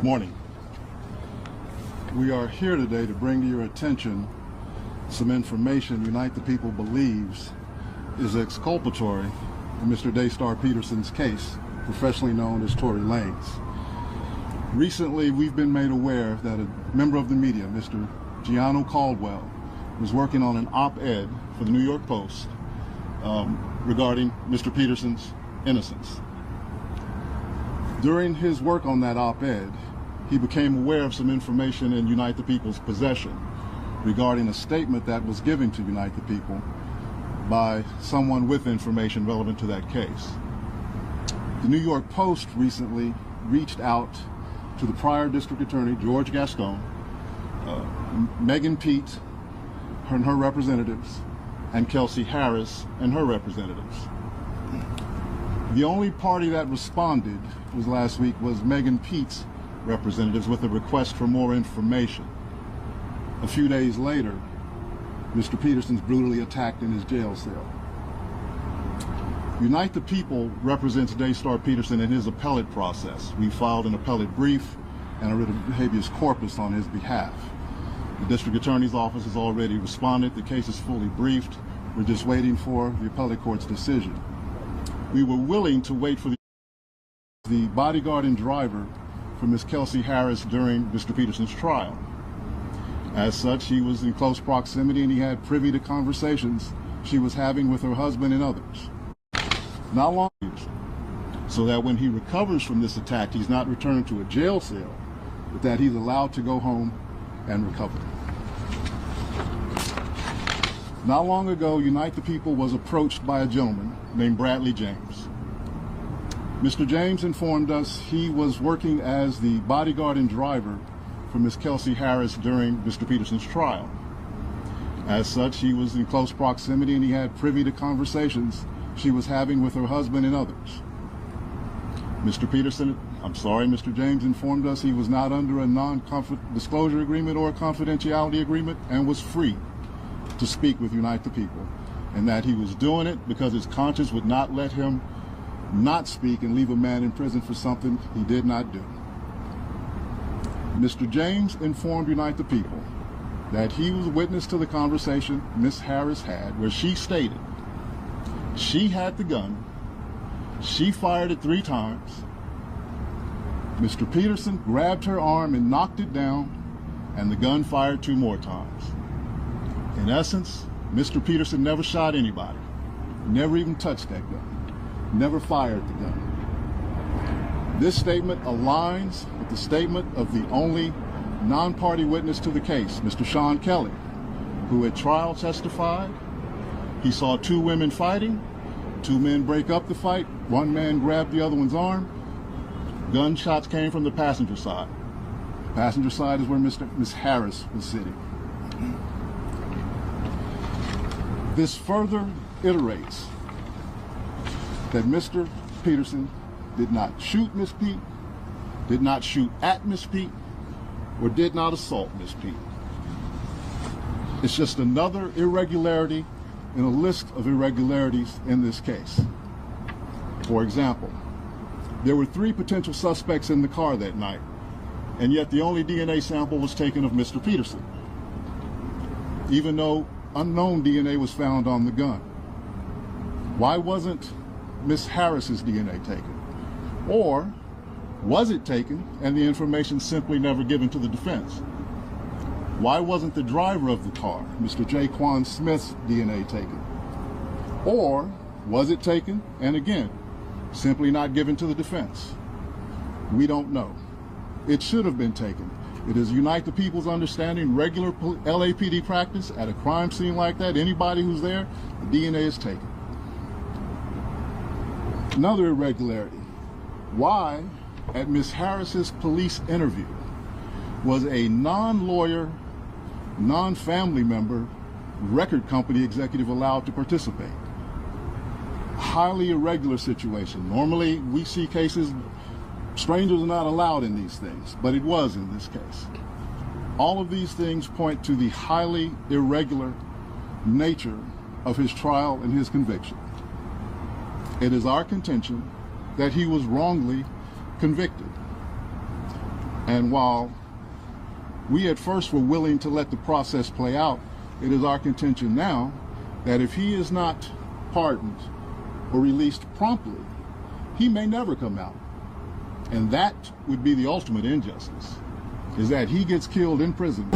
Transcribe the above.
Morning. We are here today to bring to your attention some information Unite the People believes is exculpatory in Mr. Daystar Peterson's case, professionally known as Tory Lanez. Recently, we've been made aware that a member of the media, Mr. Gianno Caldwell, was working on an op-ed for the New York Post regarding Mr. Peterson's innocence. During his work on that op-ed, he became aware of some information in Unite the People's possession regarding a statement that was given to Unite the People by someone with information relevant to that case. The New York Post recently reached out to the prior district attorney, George Gascon, Megan Pete and her representatives, and Kelsey Harris and her representatives. The only party that responded last week was Megan Pete's representatives with a request for more information. A few days later, Mr. Peterson's brutally attacked in his jail cell. Unite the People represents Daystar Peterson in his appellate process. We filed an appellate brief and a writ of habeas corpus on his behalf. The district attorney's office has already responded. The case is fully briefed. We're just waiting for the appellate court's decision. We were willing to wait for the bodyguard and driver for Ms. Kelsey Harris during Mr. Peterson's trial. As such, he was in close proximity and he had privy to conversations she was having with her husband and others. Not long, so that when he recovers from this attack, he's not returned to a jail cell, but that he's allowed to go home and recover. Not long ago, Unite the People was approached by a gentleman named Bradley James. Mr. James informed us he was working as the bodyguard and driver for Ms. Kelsey Harris during Mr. Peterson's trial. As such, he was in close proximity and he had privy to conversations she was having with her husband and others. Mr. James informed us he was not under a non-disclosure agreement or a confidentiality agreement and was free to speak with Unite the People, and that he was doing it because his conscience would not let him not speak and leave a man in prison for something he did not do. Mr. James informed Unite the People that he was a witness to the conversation Ms. Harris had, where she stated she had the gun, she fired it 3 times, Mr. Peterson grabbed her arm and knocked it down, and the gun fired 2 more times. In essence, Mr. Peterson never shot anybody, never even touched that gun, never fired the gun. This statement aligns with the statement of the only non-party witness to the case, Mr. Sean Kelly, who at trial testified he saw 2 women fighting, 2 men break up the fight, 1 man grabbed the other one's arm. Gunshots came from the passenger side. The passenger side is where Ms. Harris was sitting. This further iterates that Mr. Peterson did not shoot Ms. Pete, did not shoot at Ms. Pete, or did not assault Ms. Pete. It's just another irregularity in a list of irregularities in this case. For example, there were 3 potential suspects in the car that night, and yet the only DNA sample was taken of Mr. Peterson, even though unknown DNA was found on the gun. Why wasn't Ms. Harris's DNA taken? Or was it taken and the information simply never given to the defense? Why wasn't the driver of the car, Mr. Jaquan Smith's DNA taken? Or was it taken and again, simply not given to the defense? We don't know. It should have been taken. It is Unite the People's understanding, regular LAPD practice at a crime scene like that, anybody who's there, the DNA is taken. Another irregularity. Why, at Ms. Harris's police interview, was a non-lawyer, non-family member record company executive allowed to participate? Highly irregular situation. Normally, we see cases, strangers are not allowed in these things, but it was in this case. All of these things point to the highly irregular nature of his trial and his conviction. It is our contention that he was wrongly convicted. And while we at first were willing to let the process play out, it is our contention now that if he is not pardoned or released promptly, he may never come out. And that would be the ultimate injustice, is that he gets killed in prison.